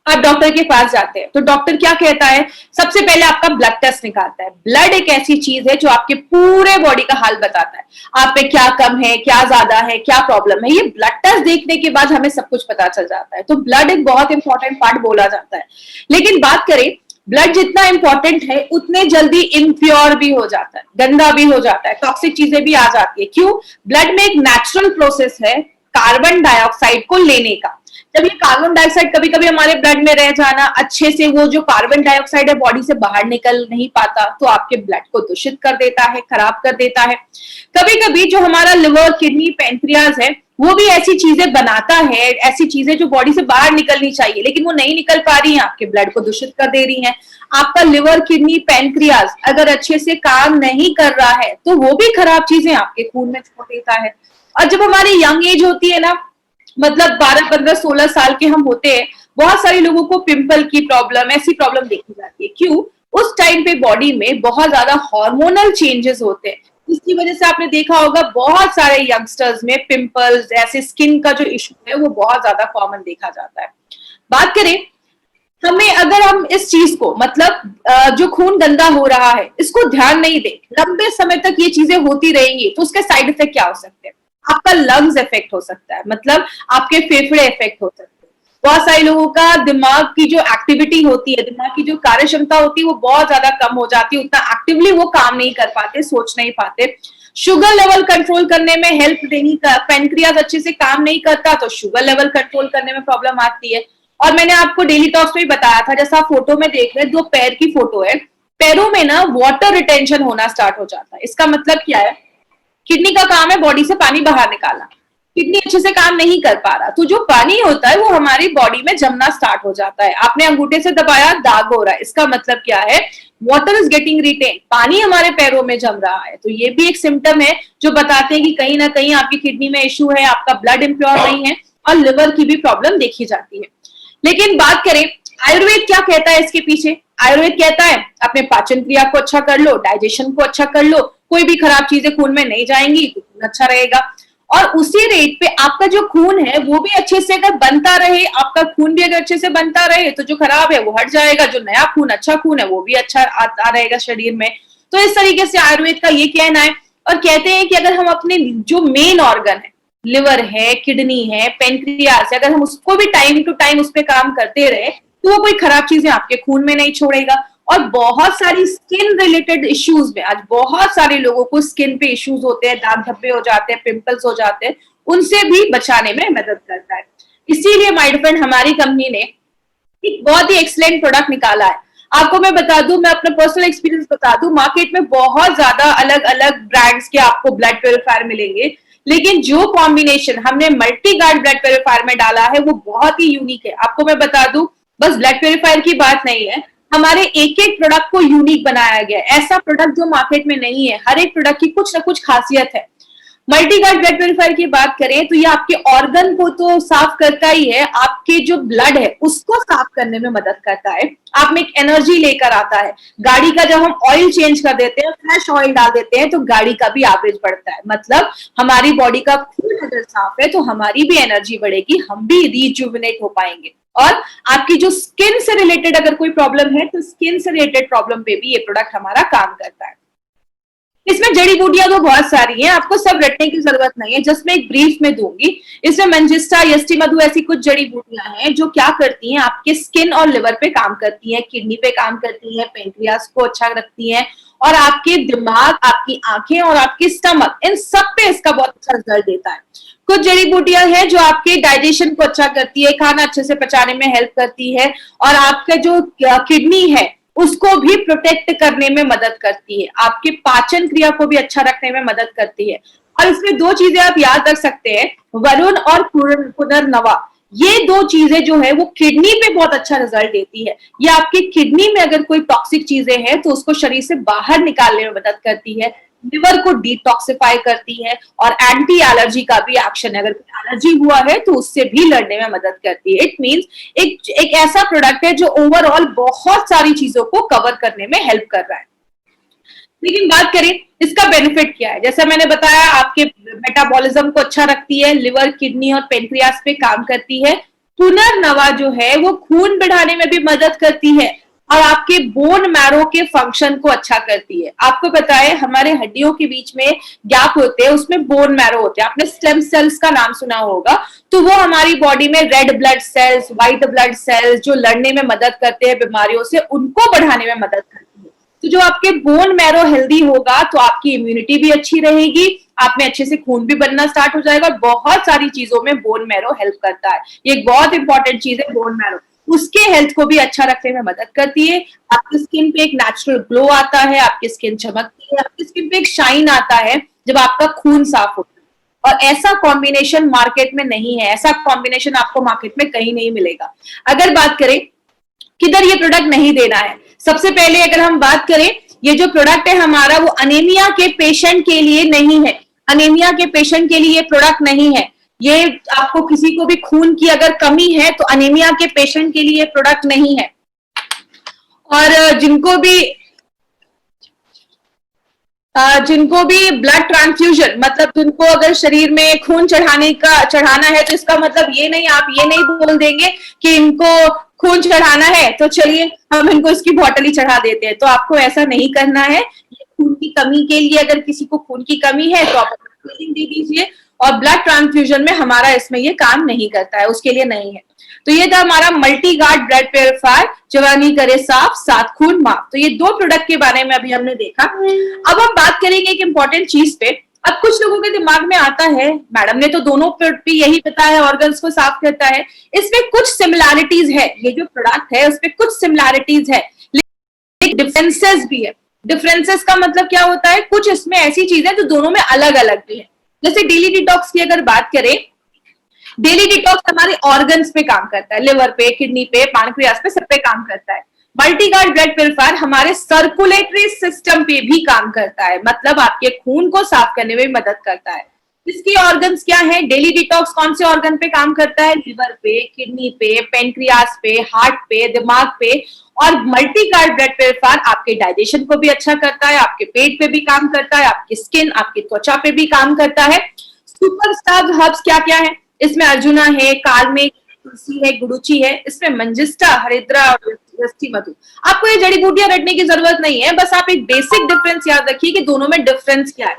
आप डॉक्टर के पास जाते हैं तो डॉक्टर क्या कहता है, सबसे पहले आपका ब्लड टेस्ट निकालता है। ब्लड एक ऐसी चीज है जो आपके पूरे बॉडी का हाल बताता है, आप पे क्या कम है, क्या ज्यादा है, क्या प्रॉब्लम है। ये ब्लड टेस्ट देखने के बाद हमें सब कुछ पता चल जाता है। तो ब्लड एक बहुत इंपॉर्टेंट पार्ट बोला जाता है। लेकिन बात करें, ब्लड जितना इंपॉर्टेंट है उतने जल्दी इम्प्योर भी हो जाता है, गंदा भी हो जाता है, टॉक्सिक चीजें भी आ जाती है। क्यों? ब्लड में एक नेचुरल प्रोसेस है कार्बन डाइऑक्साइड को लेने का। जब ये कार्बन डाइऑक्साइड कभी कभी हमारे ब्लड में रह जाना, अच्छे से वो जो कार्बन डाइऑक्साइड है बॉडी से बाहर निकल नहीं पाता, तो आपके ब्लड को दूषित कर देता है, खराब कर देता है। कभी कभी जो हमारा लिवर, किडनी, पैंक्रियाज है वो भी ऐसी चीजें बनाता है, ऐसी चीजें जो बॉडी से बाहर निकलनी चाहिए लेकिन वो नहीं निकल पा रही हैं, आपके ब्लड को दूषित कर दे रही हैं। आपका लिवर, किडनी, पैंक्रियाज अगर अच्छे से काम नहीं कर रहा है तो वो भी खराब चीजें आपके खून में छोड़ देता है। और जब हमारी यंग एज होती है ना, मतलब 12, 15, 16 साल के हम होते हैं, बहुत सारे लोगों को पिंपल की प्रॉब्लम, ऐसी प्रॉब्लम देखी जाती है। क्यों? उस टाइम पे बॉडी में बहुत ज्यादा हार्मोनल चेंजेस होते हैं, इसकी वजह से आपने देखा होगा बहुत सारे यंगस्टर्स में पिंपल्स, ऐसे स्किन का जो इशू है वो बहुत ज्यादा कॉमन देखा जाता है। बात करें हमें, अगर हम इस चीज को, मतलब जो खून गंदा हो रहा है इसको ध्यान नहीं दे, लंबे समय तक ये चीजें होती रहेंगी, तो उसके साइड इफेक्ट क्या हो सकते हैं? आपका लंग्स इफेक्ट हो सकता है, मतलब आपके फेफड़े इफेक्ट हो सकते हैं। बहुत सारे लोगों का दिमाग की जो एक्टिविटी होती है, दिमाग की जो कार्य क्षमता होती है वो बहुत ज्यादा कम हो जाती है, उतना एक्टिवली वो काम नहीं कर पाते, सोच नहीं पाते। शुगर लेवल कंट्रोल करने में हेल्प देनी, पैनक्रियाज अच्छे से काम नहीं करता तो शुगर लेवल कंट्रोल करने में प्रॉब्लम आती है। और मैंने आपको डेली टॉक्स में बताया था, जैसा आप फोटो में देख रहे हैं, 2 पैर की फोटो है, पैरों में ना वाटर रिटेंशन होना स्टार्ट हो जाता है। इसका मतलब क्या है? किडनी का काम है बॉडी से पानी बाहर निकालना, किडनी अच्छे से काम नहीं कर पा रहा, तो जो पानी होता है वो हमारी बॉडी में जमना स्टार्ट हो जाता है। आपने अंगूठे से दबाया, दाग हो रहा है, इसका मतलब क्या है? वाटर इज गेटिंग रिटेन, पानी हमारे पैरों में जम रहा है। तो ये भी एक सिम्टम है जो बताते हैं कि कहीं ना कहीं आपकी किडनी में इश्यू है, आपका ब्लड इम्प्योर नहीं है, और लिवर की भी प्रॉब्लम देखी जाती है। लेकिन बात करें आयुर्वेद क्या कहता है इसके पीछे? आयुर्वेद कहता है अपने पाचन क्रिया को अच्छा कर लो, डाइजेशन को अच्छा कर लो, कोई भी खराब चीजें खून में नहीं जाएंगी तो खून अच्छा रहेगा। और उसी रेट पे आपका जो खून है वो भी अच्छे से अगर बनता रहे, आपका खून भी अगर अच्छे से बनता रहे तो जो खराब है वो हट जाएगा, जो नया खून, अच्छा खून है वो भी अच्छा आता रहेगा शरीर में। तो इस तरीके से आयुर्वेद का ये कहना है। और कहते हैं कि अगर हम अपने जो मेन ऑर्गन है, लिवर है, किडनी है, पेनक्रियास है, अगर हम उसको भी टाइम टू टाइम उस पर काम करते रहे तो वो कोई खराब चीजें आपके खून में नहीं छोड़ेगा। और बहुत सारी स्किन रिलेटेड इश्यूज में, आज बहुत सारे लोगों को स्किन पे इश्यूज होते हैं, दाग धब्बे हो जाते हैं, पिंपल्स हो जाते हैं, उनसे भी बचाने में मदद करता है। इसीलिए माय फ्रेंड, हमारी कंपनी ने एक बहुत ही एक्सीलेंट प्रोडक्ट निकाला है। आपको मैं बता दूं, मैं अपना पर्सनल एक्सपीरियंस बता दूं, मार्केट में बहुत ज्यादा अलग अलग ब्रांड्स के आपको ब्लड प्यूरिफायर मिलेंगे, लेकिन जो कॉम्बिनेशन हमने मल्टी गार्ड ब्लड प्यूरिफायर में डाला है वो बहुत ही यूनिक है। आपको मैं बता दूं, बस ब्लड प्यूरिफायर की बात नहीं है, हमारे एक एक प्रोडक्ट को यूनिक बनाया गया है। ऐसा प्रोडक्ट जो मार्केट में नहीं है, हर एक प्रोडक्ट की कुछ ना कुछ खासियत है। मल्टी गार्ड ब्लड प्यूरिफायर की बात करें तो ये आपके ऑर्गन को तो साफ करता ही है, आपके जो ब्लड है उसको साफ करने में मदद करता है, आप में एक एनर्जी लेकर आता है। गाड़ी का जब हम ऑयल चेंज कर देते हैं, फ्रेश ऑयल डाल देते हैं, तो गाड़ी का भी एवरेज बढ़ता है। मतलब हमारी बॉडी का खून अगर साफ है तो हमारी भी एनर्जी बढ़ेगी, हम भी रिजुविनेट हो पाएंगे। और आपकी जो स्किन से रिलेटेड अगर कोई प्रॉब्लम है तो स्किन से रिलेटेड प्रॉब्लम पे भी ये प्रोडक्ट हमारा काम करता है। इसमें जड़ी बूटियां तो बहुत सारी हैं, आपको सब रटने की जरूरत नहीं है, जस्ट मैं एक ब्रीफ में दूंगी। इसमें मंजिस्टा, यष्टि मधु ऐसी कुछ जड़ी बूटियां हैं जो क्या करती हैं, आपके स्किन और लिवर पे काम करती हैं, किडनी पे काम करती हैं, पेंक्रियास को अच्छा रखती हैं, और आपके दिमाग, आपकी आंखें और आपकी स्टमक, इन सब पे इसका बहुत अच्छा रिजल्ट देता है। कुछ जड़ी बूटियां हैं जो आपके डाइजेशन को अच्छा करती है, खाना अच्छे से पचाने में हेल्प करती है, और आपका जो किडनी है उसको भी प्रोटेक्ट करने में मदद करती है, आपके पाचन क्रिया को भी अच्छा रखने में मदद करती है। और इसमें दो चीजें आप याद रख सकते हैं, वरुण और पुनर्नवा, ये दो चीजें जो है वो किडनी पे बहुत अच्छा रिजल्ट देती है। ये आपकी किडनी में अगर कोई टॉक्सिक चीजें हैं तो उसको शरीर से बाहर निकालने में मदद करती है, लिवर को डिटॉक्सिफाई करती है, और एंटी एलर्जी का भी एक्शन है, अगर एलर्जी हुआ है तो उससे भी लड़ने में मदद करती है। इट मींस एक ऐसा प्रोडक्ट है जो ओवरऑल बहुत सारी चीजों को कवर करने में हेल्प कर रहा है। लेकिन बात करें इसका बेनिफिट क्या है, जैसा मैंने बताया आपके मेटाबॉलिज्म को अच्छा रखती है, लिवर, किडनी और पेनक्रियास पे काम करती है। पुनर्नवा जो है वो खून बढ़ाने में भी मदद करती है, और आपके बोन मैरो के फंक्शन को अच्छा करती है। आपको पता है हमारे हड्डियों के बीच में गैप होते हैं, उसमें बोन मैरो होते हैं, आपने स्टेम सेल्स का नाम सुना होगा, तो वो हमारी बॉडी में red blood cells, white blood cells जो लड़ने में मदद करते हैं बीमारियों से, उनको बढ़ाने में मदद करती है। तो जो आपके बोन मैरो हेल्दी होगा तो आपकी इम्यूनिटी भी अच्छी रहेगी, आप में अच्छे से खून भी बनना स्टार्ट हो जाएगा, और बहुत सारी चीजों में बोन मैरो हेल्प करता है। ये एक बहुत इंपॉर्टेंट चीज है बोन मैरो, उसके हेल्थ को भी अच्छा रखने में मदद करती है। आपकी स्किन पे एक नेचुरल ग्लो आता है, आपकी स्किन चमकती है, आपकी स्किन पे एक शाइन आता है जब आपका खून साफ होता है, और ऐसा कॉम्बिनेशन मार्केट में नहीं है, ऐसा कॉम्बिनेशन आपको मार्केट में कहीं नहीं मिलेगा। अगर बात करें किधर ये प्रोडक्ट नहीं देना है, सबसे पहले अगर हम बात करें, ये जो प्रोडक्ट है हमारा वो अनीमिया के पेशेंट के लिए नहीं है, अनीमिया के पेशेंट के लिए ये प्रोडक्ट नहीं है। ये आपको किसी को भी खून की अगर कमी है तो अनीमिया के पेशेंट के लिए प्रोडक्ट नहीं है। और जिनको भी ब्लड ट्रांसफ्यूजन, मतलब जिनको अगर शरीर में खून चढ़ाना है, तो इसका मतलब ये नहीं, आप ये नहीं बोल देंगे कि इनको खून चढ़ाना है तो चलिए हम इनको इसकी बॉटल ही चढ़ा देते हैं, तो आपको ऐसा नहीं करना है। खून की कमी के लिए अगर किसी को खून की कमी है तो आप दे दीजिए, और ब्लड ट्रांसफ्यूजन में हमारा इसमें ये काम नहीं करता है, उसके लिए नहीं है। तो ये था हमारा मल्टी गार्ड ब्लड प्योरीफायर, जवानी करे साफ, सात खून माफ। तो ये दो प्रोडक्ट के बारे में अभी हमने देखा। अब हम बात करेंगे एक इंपॉर्टेंट चीज पे। अब कुछ लोगों के दिमाग में आता है, मैडम ने तो दोनों पे यही बताया, ऑर्गन्स को साफ करता है, इसमें कुछ सिमिलैरिटीज है, ये जो प्रोडक्ट है उसमें कुछ सिमिलैरिटीज है, लेकिन डिफरेंसेस भी है। डिफरेंसेस का मतलब क्या होता है, कुछ इसमें ऐसी चीजें जो दोनों में अलग अलग भी है। जैसे डेली डिटॉक्स की अगर बात करें, डेली डिटॉक्स हमारे ऑर्गन्स पे काम करता है, लिवर पे, किडनी पे, पैनक्रियास पे, सब पे काम करता है। मल्टीगार्ड ब्लड प्योरीफायर हमारे सर्कुलेटरी सिस्टम पे भी काम करता है, मतलब आपके खून को साफ करने में मदद करता है। इसकी ऑर्गन्स क्या है, डेली डिटॉक्स कौन से ऑर्गन पे काम करता है, लिवर पे, किडनी पे, पेनक्रियास पे, हार्ट पे, दिमाग पे। और मल्टीगार्ड ब्लड प्योरीफायर आपके डाइजेशन को भी अच्छा करता है, आपके पेट पे भी काम करता है, आपकी स्किन, आपकी त्वचा पे भी काम करता है। सुपरस्टार हर्ब्स क्या क्या है, इसमें अर्जुना है, कालमेघ, तुलसी है, गुडुचि है, इसमें मंजिस्टा, हरिद्रा और यष्टि मधु। आपको ये जड़ी बूटियां रटने की जरूरत नहीं है, बस आप एक बेसिक डिफरेंस याद रखिए कि दोनों में डिफरेंस क्या है।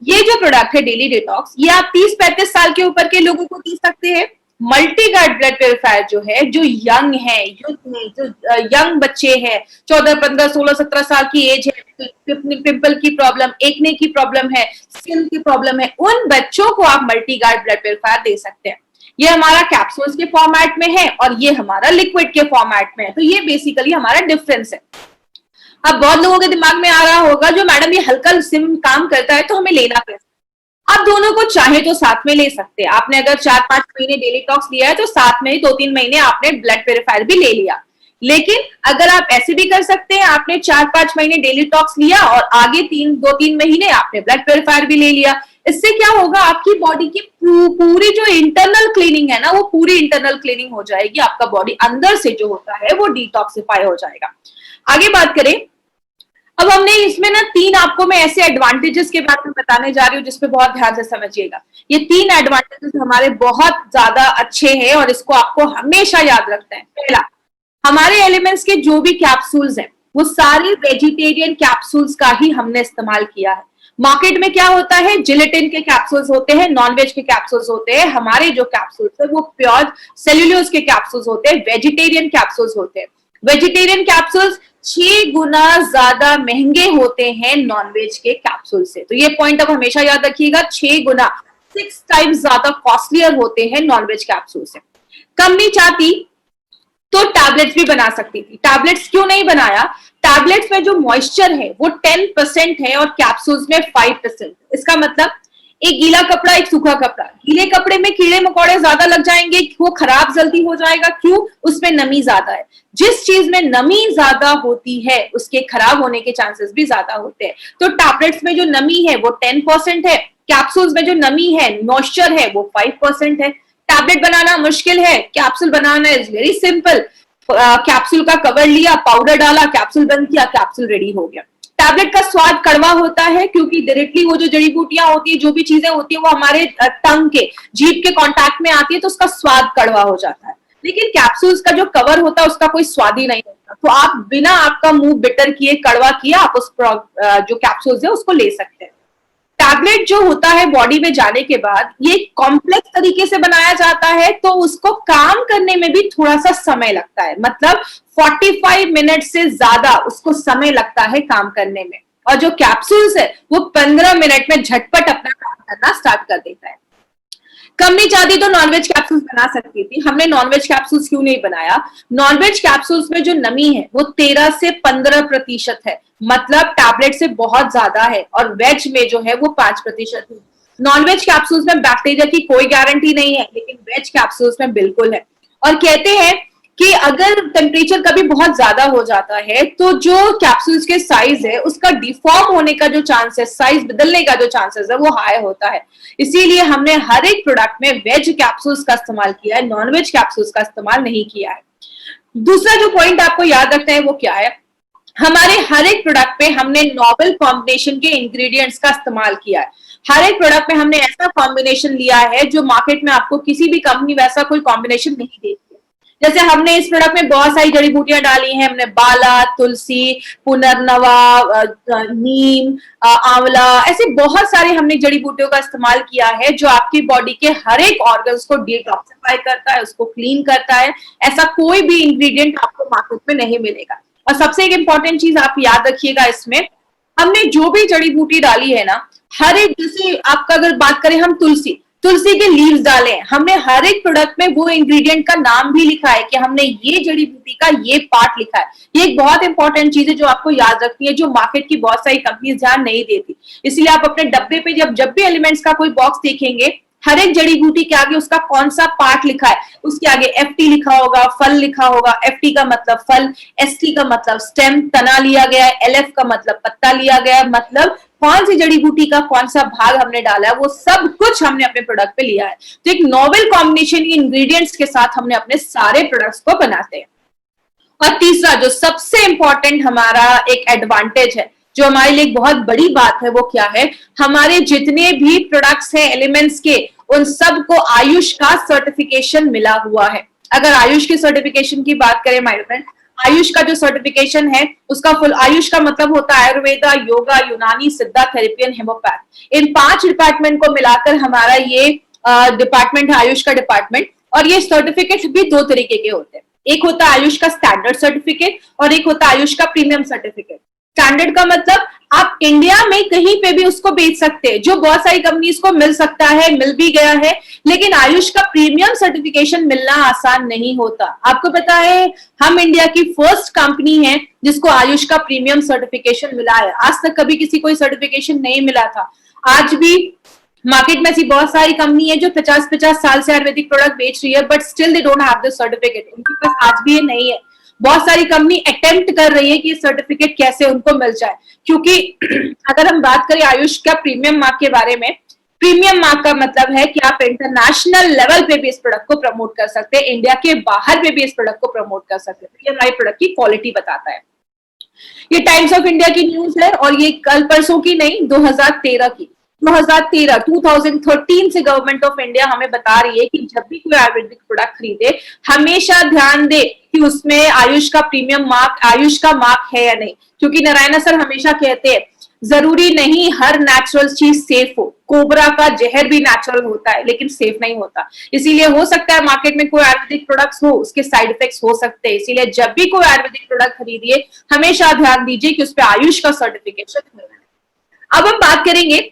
ये जो प्रोडक्ट है डेली डिटॉक्स, ये आप 30-35 साल के ऊपर के लोगों को पी सकते हैं। मल्टीगार्ड ब्लड प्योरीफायर जो है, जो यंग है, यूथ है, जो यंग बच्चे हैं, 14, 15, 16, 17 साल की एज है, पिंपल की प्रॉब्लम, एक्ने की प्रॉब्लम है, स्किन की प्रॉब्लम है, उन बच्चों को आप मल्टीगार्ड ब्लड प्योरीफायर दे सकते हैं। ये हमारा कैप्सूल्स के फॉर्मेट में है और ये हमारा लिक्विड के फॉर्मेट में है, तो ये बेसिकली हमारा डिफरेंस है। अब बहुत लोगों के दिमाग में आ रहा होगा, जो मैडम ये हल्का सिम काम करता है तो हमें लेना कैसे? आप दोनों को चाहे तो साथ में ले सकते हैं। आपने अगर 4-5 महीने डेली टॉक्स लिया है तो साथ में ही 2-3 महीने आपने ब्लड प्योरीफायर भी ले लिया। लेकिन अगर आप ऐसे भी कर सकते हैं, आपने 4-5 महीने डेली टॉक्स लिया और आगे 2-3 महीने आपने ब्लड प्योरीफायर भी ले लिया। इससे क्या होगा, आपकी बॉडी की पूरी जो इंटरनल क्लीनिंग है ना, वो पूरी इंटरनल क्लीनिंग हो जाएगी। आपका बॉडी अंदर से जो होता है वो डिटॉक्सिफाई हो जाएगा। आगे बात करें, अब हमने इसमें ना 3 आपको मैं ऐसे एडवांटेजेस के बारे में बताने जा रही हूँ जिसपे बहुत ध्यान से समझिएगा। ये 3 एडवांटेजेस हमारे बहुत ज्यादा अच्छे हैं और इसको आपको हमेशा याद रखना है। पहला, हमारे एलिमेंट्स के जो भी कैप्सूल्स हैं वो सारे वेजिटेरियन कैप्सूल्स का ही हमने इस्तेमाल किया है। मार्केट में क्या होता है, जिलेटिन के कैप्सूल्स होते हैं, नॉनवेज के कैप्सूल्स होते हैं। हमारे जो कैप्सूल्स है वो प्योर सेल्यूलोज के कैप्सूल्स होते हैं, वेजिटेरियन कैप्सूल्स होते हैं। वेजिटेरियन कैप्सूल्स 6 गुना ज्यादा महंगे होते हैं नॉनवेज के कैप्सूल से। तो ये पॉइंट अब हमेशा याद रखिएगा, 6 गुना 6 टाइम्स ज्यादा कॉस्टलियर होते हैं नॉनवेज कैप्सूल से। कंपनी चाहती तो टैबलेट्स भी बना सकती थी। टैबलेट्स क्यों नहीं बनाया? टैबलेट्स में जो मॉइस्चर है वो 10% है और कैप्सूल्स में 5%। इसका मतलब एक गीला कपड़ा, एक सूखा कपड़ा। गीले कपड़े में कीड़े मकोड़े ज्यादा लग जाएंगे, वो खराब जल्दी हो जाएगा। क्यों? उसमें नमी ज्यादा है। जिस चीज में नमी ज्यादा होती है उसके खराब होने के चांसेस भी ज्यादा होते हैं। तो टैबलेट्स में जो नमी है वो 10% है, कैप्सूल्स में जो नमी है, मॉइस्चर है, वो 5% है। टैबलेट बनाना मुश्किल है, capsule banana is very simple. Capsule का कवर लिया, पाउडर डाला, कैप्सूल बंद किया, कैप्सूल रेडी हो गया। टैबलेट का स्वाद कड़वा होता है क्योंकि डायरेक्टली वो जो जड़ी बूटियां होती है, जो भी चीजें होती है, वो हमारे टंग के, जीभ के कांटेक्ट में आती है, तो उसका स्वाद कड़वा हो जाता है। लेकिन कैप्सूल्स का जो कवर होता है उसका कोई स्वाद ही नहीं होता। तो आप बिना आपका मुंह बिटर किए, कड़वा किया, आप उस जो कैप्सूल्स है उसको ले सकते हैं। टैबलेट जो होता है बॉडी में जाने के बाद ये कॉम्प्लेक्स तरीके से बनाया जाता है, तो उसको काम करने में भी थोड़ा सा समय लगता है। मतलब 45 मिनट से ज्यादा उसको समय लगता है काम करने में। और जो कैप्सूल्स है वो 15 मिनट में झटपट अपना काम करना स्टार्ट कर देता है। कंपनी चाहती तो नॉनवेज कैप्सूल्स बना सकती थी। हमने नॉनवेज कैप्सूल्स क्यों नहीं बनाया? नॉनवेज कैप्सूल्स में जो नमी है वो 13 से 15% है, मतलब टैबलेट से बहुत ज्यादा है। और वेज में जो है वो 5% है। नॉनवेज कैप्सूल्स में बैक्टीरिया की कोई गारंटी नहीं है, लेकिन वेज कैप्सूल्स में बिल्कुल है। और कहते हैं कि अगर टेम्परेचर कभी बहुत ज्यादा हो जाता है तो जो कैप्सूल्स के साइज है उसका डिफॉर्म होने का जो चांस है, साइज बदलने का जो चांसेस है, वो हाई होता है। इसीलिए हमने हर एक प्रोडक्ट में वेज कैप्सूल्स का इस्तेमाल किया है, नॉनवेज कैप्सूल्स का इस्तेमाल नहीं किया है। दूसरा जो पॉइंट आपको याद रखना है वो क्या है, हमारे हर एक प्रोडक्ट पे हमने नॉवेल कॉम्बिनेशन के इंग्रेडिएंट्स का इस्तेमाल किया है। हर एक प्रोडक्ट में हमने ऐसा कॉम्बिनेशन लिया है जो मार्केट में आपको किसी भी कंपनी वैसा कोई कॉम्बिनेशन नहीं देती है। जैसे हमने इस प्रोडक्ट में बहुत सारी जड़ी बूटियां डाली हैं। हमने बाला, तुलसी, पुनर्नवा, नीम, आंवला, ऐसे बहुत सारे हमने जड़ी बूटियों का इस्तेमाल किया है जो आपकी बॉडी के हर एक ऑर्गन्स को डिटॉक्सिफाई करता है, उसको क्लीन करता है। ऐसा कोई भी इंग्रेडिएंट आपको मार्केट में नहीं मिलेगा। और सबसे एक इंपॉर्टेंट चीज आप याद रखिएगा, इसमें हमने जो भी जड़ी बूटी डाली है ना, हर एक, जैसे आपका अगर बात करें हम तुलसी के लीव्स डाले हैं, हमने हर एक प्रोडक्ट में वो इंग्रेडिएंट का नाम भी लिखा है कि हमने ये जड़ी बूटी का ये पार्ट लिखा है। ये एक बहुत इंपॉर्टेंट चीज है जो आपको याद रखनी है, जो मार्केट की बहुत सारी कंपनीज ध्यान नहीं देती। इसलिए आप अपने डब्बे पे जब भी एलिमेंट्स का कोई बॉक्स देखेंगे, हर एक जड़ी बूटी के आगे उसका कौन सा पार्ट लिखा है, उसके आगे FT लिखा होगा, फल लिखा होगा। FT का मतलब फल, ST का मतलब स्टेम, तना लिया गया है, LF का मतलब पत्ता लिया गया है, मतलब कौन सी जड़ी बूटी का कौन सा भाग हमने डाला है, वो सब कुछ हमने अपने प्रोडक्ट पे लिया है। तो एक नॉवेल कॉम्बिनेशन इंग्रेडिएंट्स के साथ हमने अपने सारे प्रोडक्ट्स को बनाते हैं। और तीसरा जो सबसे इंपॉर्टेंट हमारा एक एडवांटेज है, जो हमारे लिए एक बहुत बड़ी बात है, वो क्या है, हमारे जितने भी प्रोडक्ट्स हैं एलिमेंट्स के, उन सबको आयुष का सर्टिफिकेशन मिला हुआ है। अगर आयुष की सर्टिफिकेशन की बात करें माय फ्रेंड, आयुष का जो सर्टिफिकेशन है उसका फुल, आयुष का मतलब होता है आयुर्वेदा, योगा, यूनानी, सिद्धा, थेरेपी एंड हेमोपैथ। इन 5 डिपार्टमेंट को मिलाकर हमारा ये डिपार्टमेंट है, आयुष का डिपार्टमेंट। और ये सर्टिफिकेट भी 2 तरीके के होते हैं। एक होता है आयुष का स्टैंडर्ड सर्टिफिकेट और एक होता है आयुष का प्रीमियम सर्टिफिकेट। स्टैंडर्ड का मतलब आप इंडिया में कहीं पे भी उसको बेच सकते हैं, जो बहुत सारी कंपनीज को मिल सकता है, मिल भी गया है। लेकिन आयुष का प्रीमियम सर्टिफिकेशन मिलना आसान नहीं होता। आपको पता है, हम इंडिया की फर्स्ट कंपनी है जिसको आयुष का प्रीमियम सर्टिफिकेशन मिला है। आज तक कभी किसी को सर्टिफिकेशन नहीं मिला था। आज भी मार्केट में ऐसी बहुत सारी कंपनी है जो 50-50 साल से आयुर्वेदिक प्रोडक्ट बेच रही है, but still they don't have this certificate. उनके पास आज भी ये नहीं है। बहुत सारी कंपनी अटेम्प्ट कर रही है कि सर्टिफिकेट कैसे उनको मिल जाए, क्योंकि अगर हम बात करें आयुष का प्रीमियम मार्क के बारे में, प्रीमियम मार्क का मतलब है कि आप इंटरनेशनल लेवल पे भी इस प्रोडक्ट को प्रमोट कर सकते हैं, इंडिया के बाहर पे भी इस प्रोडक्ट को प्रमोट कर सकते हैं। ये हमारे प्रोडक्ट की क्वालिटी बताता है। ये टाइम्स ऑफ इंडिया की न्यूज है और ये कल परसों की नहीं, 2013 की। 2013 से गवर्नमेंट ऑफ इंडिया हमें बता रही है कि जब भी कोई आयुर्वेदिक प्रोडक्ट खरीदे, हमेशा ध्यान दे कि उसमें आयुष का प्रीमियम मार्क, आयुष का मार्क है या नहीं, क्योंकि नारायणा सर हमेशा कहते हैं जरूरी नहीं हर नेचुरल चीज सेफ हो। कोबरा का जहर भी नेचुरल होता है लेकिन सेफ नहीं होता, इसीलिए हो सकता है मार्केट में कोई आयुर्वेदिक प्रोडक्ट्स हो, उसके साइड इफेक्ट्स हो सकते हैं। इसीलिए जब भी कोई आयुर्वेदिक प्रोडक्ट खरीदिए हमेशा ध्यान दीजिए कि उस पर आयुष का सर्टिफिकेशन है। अब हम बात करेंगे,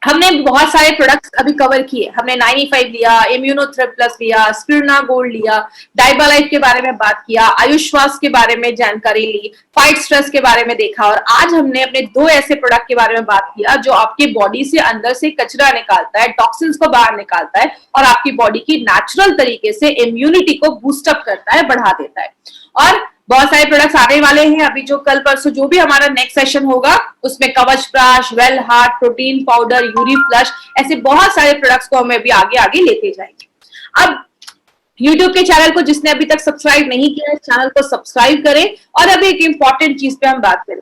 हमने बहुत सारे प्रोडक्ट्स अभी कवर किए, हमने 95 लिया, इम्यूनोथ्रेप प्लस लिया, स्पिरुलिना गोल्ड लिया, डाइबालाइफ के बारे में बात किया, आयुष्वास के बारे में जानकारी ली, फाइट स्ट्रेस के बारे में देखा, और आज हमने अपने 2 ऐसे प्रोडक्ट के बारे में बात किया जो आपके बॉडी से अंदर से कचरा निकालता है, टॉक्सिन्स को बाहर निकालता है और आपकी बॉडी की नेचुरल तरीके से इम्यूनिटी को बूस्टअप करता है, बढ़ा देता है। और बहुत सारे प्रोडक्ट्स आने वाले हैं, अभी जो कल परसों जो भी हमारा नेक्स्ट सेशन होगा उसमें Kavach Prash, Well Heart, protein powder, Uri Flush, ऐसे बहुत सारे प्रोडक्ट्स को हम अभी आगे आगे लेते जाएंगे। अब YouTube के चैनल को जिसने अभी तक सब्सक्राइब नहीं किया है, चैनल को सब्सक्राइब करें। और अभी एक इंपॉर्टेंट चीज पे हम बात करें,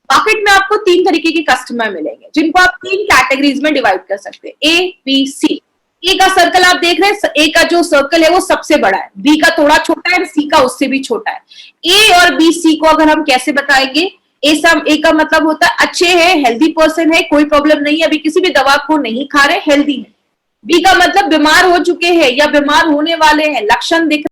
मार्केट में आपको 3 तरीके के कस्टमर मिलेंगे जिनको आप 3 कैटेगरीज में डिवाइड कर सकते हैं, A, B, C। ए का सर्कल आप देख रहे हैं, ए का जो सर्कल है वो सबसे बड़ा है, बी का थोड़ा छोटा है, सी का उससे भी छोटा है। ए और बी सी को अगर हम कैसे बताएंगे, ए का मतलब होता है अच्छे हैं, हेल्दी पर्सन है, कोई प्रॉब्लम नहीं है, अभी किसी भी दवा को नहीं खा रहे, हेल्दी है। बी का मतलब बीमार हो चुके हैं या बीमार होने वाले हैं, लक्षण दिख